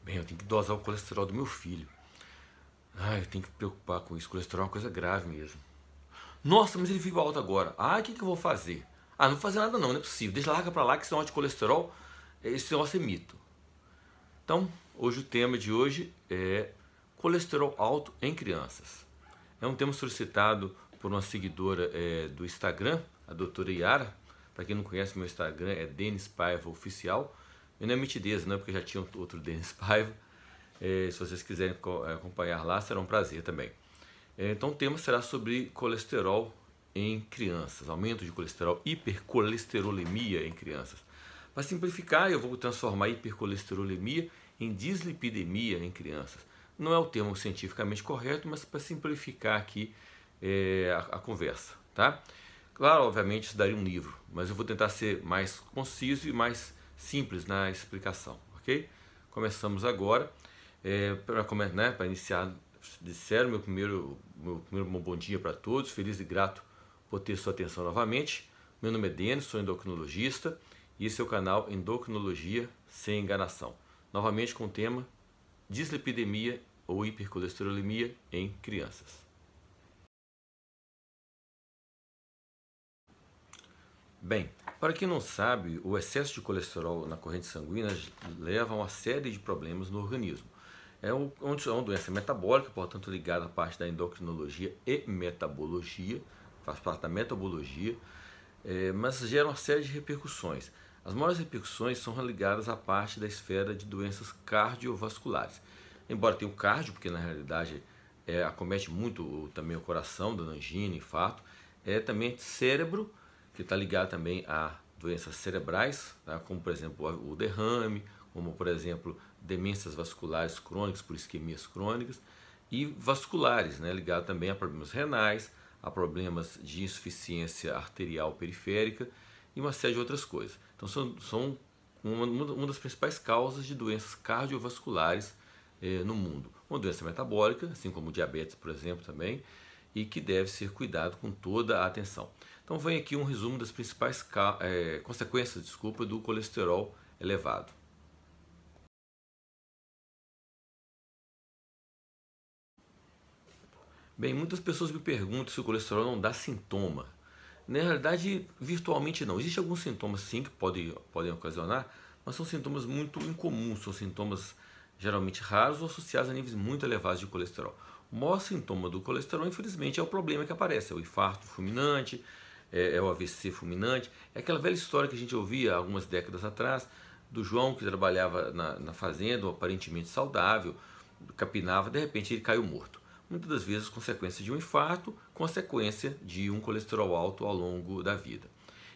Bem, eu tenho que dosar o colesterol do meu filho. Eu tenho que me preocupar com isso. Colesterol é uma coisa grave mesmo. Nossa, mas ele vive alto agora. O que eu vou fazer? Não vou fazer nada não é possível. Deixa, larga pra lá que esse negócio de colesterol, esse negócio é mito. Então, hoje o tema de hoje é colesterol alto em crianças. É um tema solicitado por uma seguidora do Instagram, a doutora Yara. Para quem não conhece, meu Instagram é Denis Paiva Oficial. E não é mitidez, não, porque já tinha outro Denis Paiva. Se vocês quiserem acompanhar lá, será um prazer também. Então o tema será sobre colesterol em crianças, aumento de colesterol, hipercolesterolemia em crianças. Para simplificar, eu vou transformar hipercolesterolemia em dislipidemia em crianças. Não é o termo cientificamente correto, mas para simplificar aqui a conversa, tá? Claro, obviamente isso daria um livro, mas eu vou tentar ser mais conciso e mais simples na explicação, ok? Começamos agora. Para iniciar, disseram meu primeiro bom dia para todos, feliz e grato por ter sua atenção novamente. Meu nome é Denis, sou endocrinologista e esse é o canal Endocrinologia Sem Enganação. Novamente com o tema dislipidemia ou hipercolesterolemia em crianças. Bem, para quem não sabe, o excesso de colesterol na corrente sanguínea leva a uma série de problemas no organismo. É uma doença metabólica, portanto ligada à parte da endocrinologia e metabologia, faz parte da metabologia, mas gera uma série de repercussões. As maiores repercussões são ligadas à parte da esfera de doenças cardiovasculares. Embora tenha o cardio, porque na realidade acomete muito também o coração, dando angina, infarto, também cérebro, que está ligado também a doenças cerebrais, tá? Como por exemplo o derrame, como por exemplo demências vasculares crônicas por isquemias crônicas e vasculares, né, ligado também a problemas renais, a problemas de insuficiência arterial periférica e uma série de outras coisas. Então são uma das principais causas de doenças cardiovasculares no mundo. Uma doença metabólica, assim como o diabetes, por exemplo, também, e que deve ser cuidado com toda a atenção. Então vem aqui um resumo das principais consequências do colesterol elevado. Bem, muitas pessoas me perguntam se o colesterol não dá sintoma. Na realidade, virtualmente não. Existem alguns sintomas sim que podem ocasionar, mas são sintomas muito incomuns, são sintomas geralmente raros ou associados a níveis muito elevados de colesterol. O maior sintoma do colesterol, infelizmente, é o problema que aparece, é o infarto fulminante, é o AVC fulminante, é aquela velha história que a gente ouvia algumas décadas atrás, do João que trabalhava na fazenda, aparentemente saudável, capinava, de repente ele caiu morto. Muitas das vezes consequência de um infarto, consequência de um colesterol alto ao longo da vida.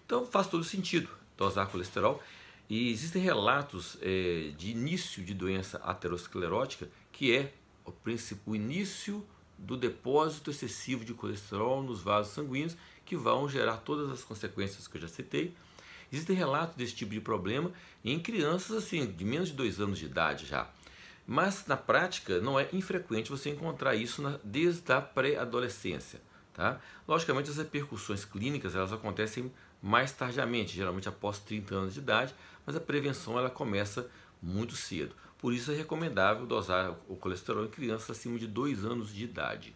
Então faz todo sentido dosar colesterol e existem relatos de início de doença aterosclerótica que é o início do depósito excessivo de colesterol nos vasos sanguíneos que vão gerar todas as consequências que eu já citei. Existem relatos desse tipo de problema em crianças assim, de menos de 2 anos de idade já. Mas na prática não é infrequente você encontrar isso desde a pré-adolescência. Tá? Logicamente as repercussões clínicas elas acontecem mais tardiamente, geralmente após 30 anos de idade, mas a prevenção ela começa muito cedo. Por isso é recomendável dosar o colesterol em crianças acima de 2 anos de idade.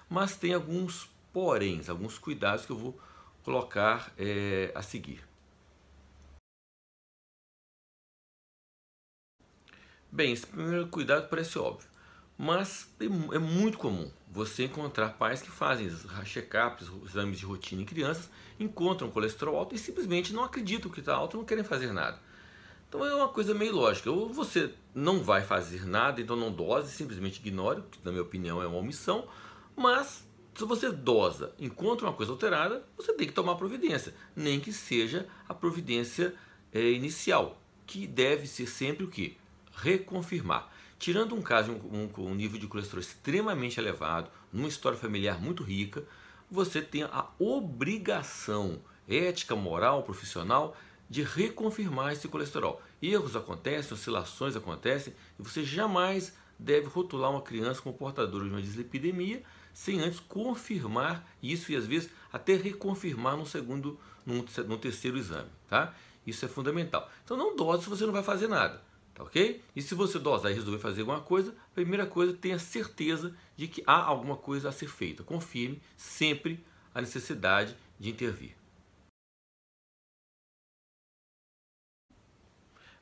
Mas tem alguns poréns, alguns cuidados que eu vou colocar a seguir. Bem, esse primeiro cuidado parece óbvio, mas é muito comum você encontrar pais que fazem check-ups, exames de rotina em crianças, encontram colesterol alto e simplesmente não acreditam que está alto e não querem fazer nada. Então é uma coisa meio lógica, ou você não vai fazer nada, então não dose, simplesmente ignore, que na minha opinião é uma omissão, mas se você dosa, encontra uma coisa alterada, você tem que tomar providência, nem que seja a providência inicial, que deve ser sempre o quê? Reconfirmar. Tirando um caso com um nível de colesterol extremamente elevado, numa história familiar muito rica, você tem a obrigação ética, moral, profissional de reconfirmar esse colesterol. Erros acontecem, oscilações acontecem e você jamais deve rotular uma criança como portadora de uma dislipidemia sem antes confirmar isso e às vezes até reconfirmar no terceiro exame, tá? Isso é fundamental. Então não dose se você não vai fazer nada. tá ok? E se você dosar e resolver fazer alguma coisa, a primeira coisa, tenha certeza de que há alguma coisa a ser feita. Confirme sempre a necessidade de intervir.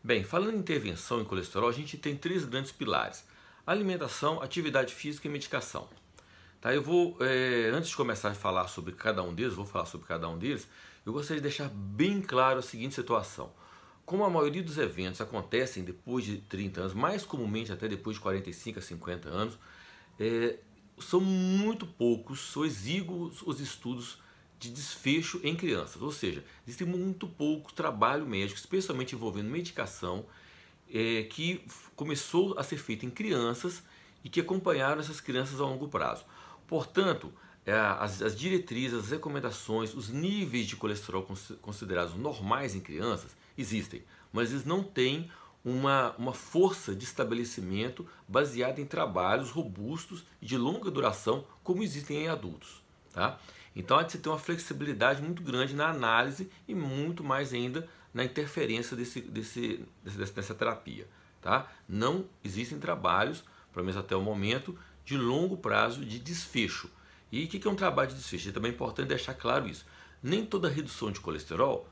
Bem, falando em intervenção em colesterol, a gente tem três grandes pilares: alimentação, atividade física e medicação. Tá, antes de começar a falar sobre cada um deles, eu gostaria de deixar bem claro a seguinte situação. Como a maioria dos eventos acontecem depois de 30 anos, mais comumente até depois de 45 a 50 anos, são muito poucos, ou exíguos os estudos de desfecho em crianças. Ou seja, existe muito pouco trabalho médico, especialmente envolvendo medicação, que começou a ser feito em crianças e que acompanharam essas crianças a longo prazo. Portanto, as diretrizes, as recomendações, os níveis de colesterol considerados normais em crianças existem, mas eles não têm uma força de estabelecimento baseada em trabalhos robustos e de longa duração como existem em adultos. Tá? Então há de se ter uma flexibilidade muito grande na análise e muito mais ainda na interferência dessa terapia. Tá? Não existem trabalhos, pelo menos até o momento, de longo prazo de desfecho. E o que é um trabalho de desfecho? É também importante deixar claro isso. Nem toda redução de colesterol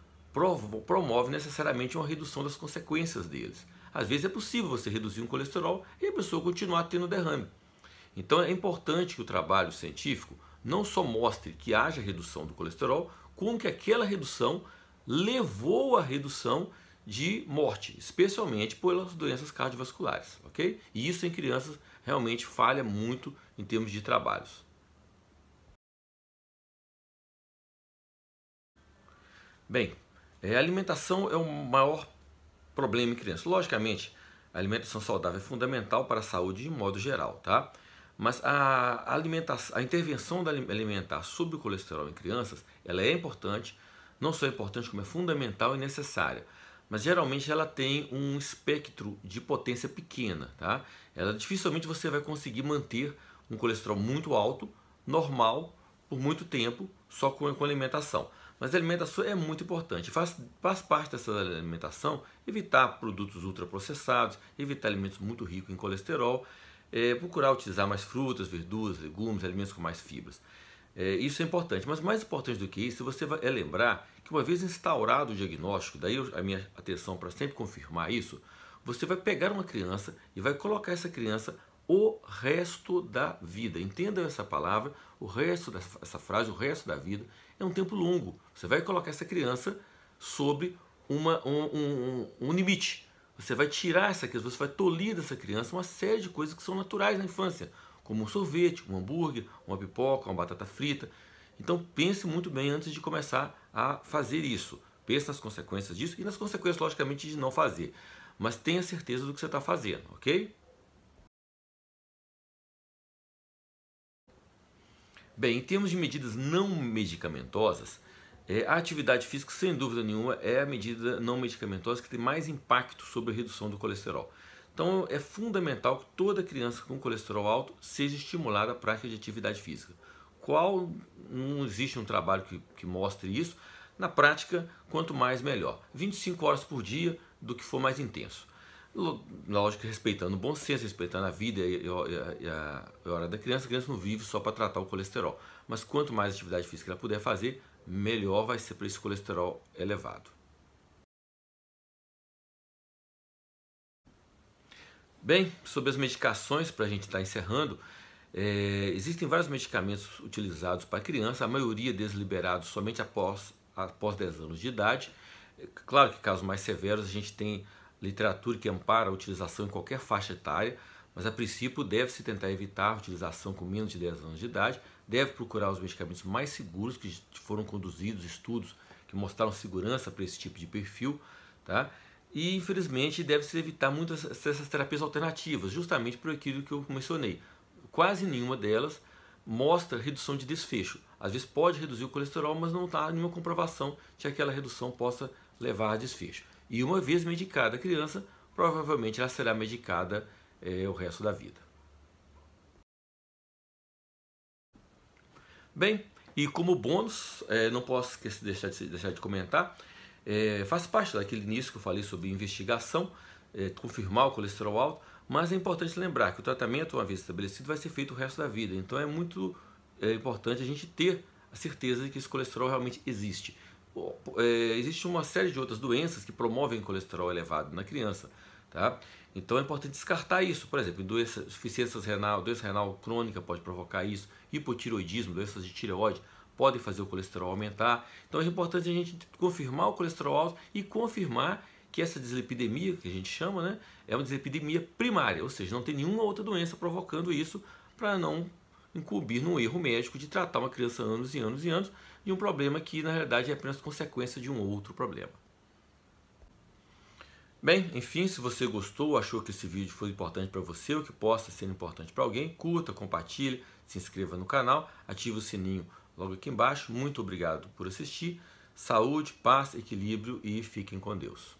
promove necessariamente uma redução das consequências deles. Às vezes é possível você reduzir um colesterol e a pessoa continuar tendo derrame. Então é importante que o trabalho científico não só mostre que haja redução do colesterol, como que aquela redução levou à redução de morte, especialmente pelas doenças cardiovasculares, ok? E isso em crianças realmente falha muito em termos de trabalhos. Bem, a alimentação é o maior problema em crianças. Logicamente, a alimentação saudável é fundamental para a saúde de modo geral, tá? Mas a intervenção alimentar sobre o colesterol em crianças, ela é importante, não só é importante como é fundamental e necessária. Mas geralmente ela tem um espectro de potência pequena, tá? Dificilmente você vai conseguir manter um colesterol muito alto, normal, por muito tempo, só com alimentação. Mas a alimentação é muito importante. Faz parte dessa alimentação evitar produtos ultraprocessados, evitar alimentos muito ricos em colesterol, procurar utilizar mais frutas, verduras, legumes, alimentos com mais fibras. Isso é importante, mas mais importante do que isso, você vai lembrar que uma vez instaurado o diagnóstico, daí a minha atenção para sempre confirmar isso, você vai pegar uma criança e vai colocar essa criança o resto da vida. Entenda essa palavra, essa frase, o resto da vida, é um tempo longo. Você vai colocar essa criança sobre um limite. Você vai tirar essa criança, você vai tolir dessa criança uma série de coisas que são naturais na infância, como um sorvete, um hambúrguer, uma pipoca, uma batata frita. Então pense muito bem antes de começar a fazer isso. Pense nas consequências disso e nas consequências, logicamente, de não fazer. Mas tenha certeza do que você está fazendo, ok? Bem, em termos de medidas não medicamentosas, a atividade física, sem dúvida nenhuma, é a medida não medicamentosa que tem mais impacto sobre a redução do colesterol. Então, é fundamental que toda criança com colesterol alto seja estimulada à prática de atividade física. Não existe um trabalho que mostre isso. Na prática, quanto mais melhor. 25 horas por dia do que for mais intenso. Lógico que respeitando o bom senso, respeitando a vida e a hora da criança. A criança não vive só para tratar o colesterol. Mas quanto mais atividade física ela puder fazer, melhor vai ser para esse colesterol elevado. Bem, sobre as medicações, para a gente estar encerrando, existem vários medicamentos utilizados para criança, a maioria deles liberados somente após 10 anos de idade. Claro que casos mais severos a gente tem literatura que ampara a utilização em qualquer faixa etária, mas a princípio deve-se tentar evitar a utilização com menos de 10 anos de idade, deve procurar os medicamentos mais seguros, que foram conduzidos estudos que mostraram segurança para esse tipo de perfil, tá? E infelizmente deve-se evitar muitas dessas terapias alternativas, justamente por aquilo que eu mencionei. Quase nenhuma delas mostra redução de desfecho. Às vezes pode reduzir o colesterol, mas não há nenhuma comprovação de que aquela redução possa levar a desfecho. E uma vez medicada a criança, provavelmente ela será medicada o resto da vida. Bem, e como bônus, não posso deixar de comentar, faz parte daquele início que eu falei sobre investigação. confirmar o colesterol alto, mas é importante lembrar que o tratamento, uma vez estabelecido, vai ser feito o resto da vida. Então é muito importante a gente ter a certeza de que esse colesterol realmente existe. Existe uma série de outras doenças que promovem colesterol elevado na criança, tá? Então é importante descartar isso. Por exemplo, insuficiência renal, doença renal crônica pode provocar isso, hipotireoidismo, doenças de tireoide podem fazer o colesterol aumentar. Então é importante a gente confirmar o colesterol alto e confirmar que essa dislipidemia, que a gente chama, né, é uma dislipidemia primária, ou seja, não tem nenhuma outra doença provocando isso, para não incumbir num erro médico de tratar uma criança anos e anos e anos de um problema que na realidade é apenas consequência de um outro problema. Bem, enfim, se você gostou, achou que esse vídeo foi importante para você ou que possa ser importante para alguém, curta, compartilhe, se inscreva no canal, ative o sininho logo aqui embaixo. Muito obrigado por assistir. Saúde, paz, equilíbrio e fiquem com Deus.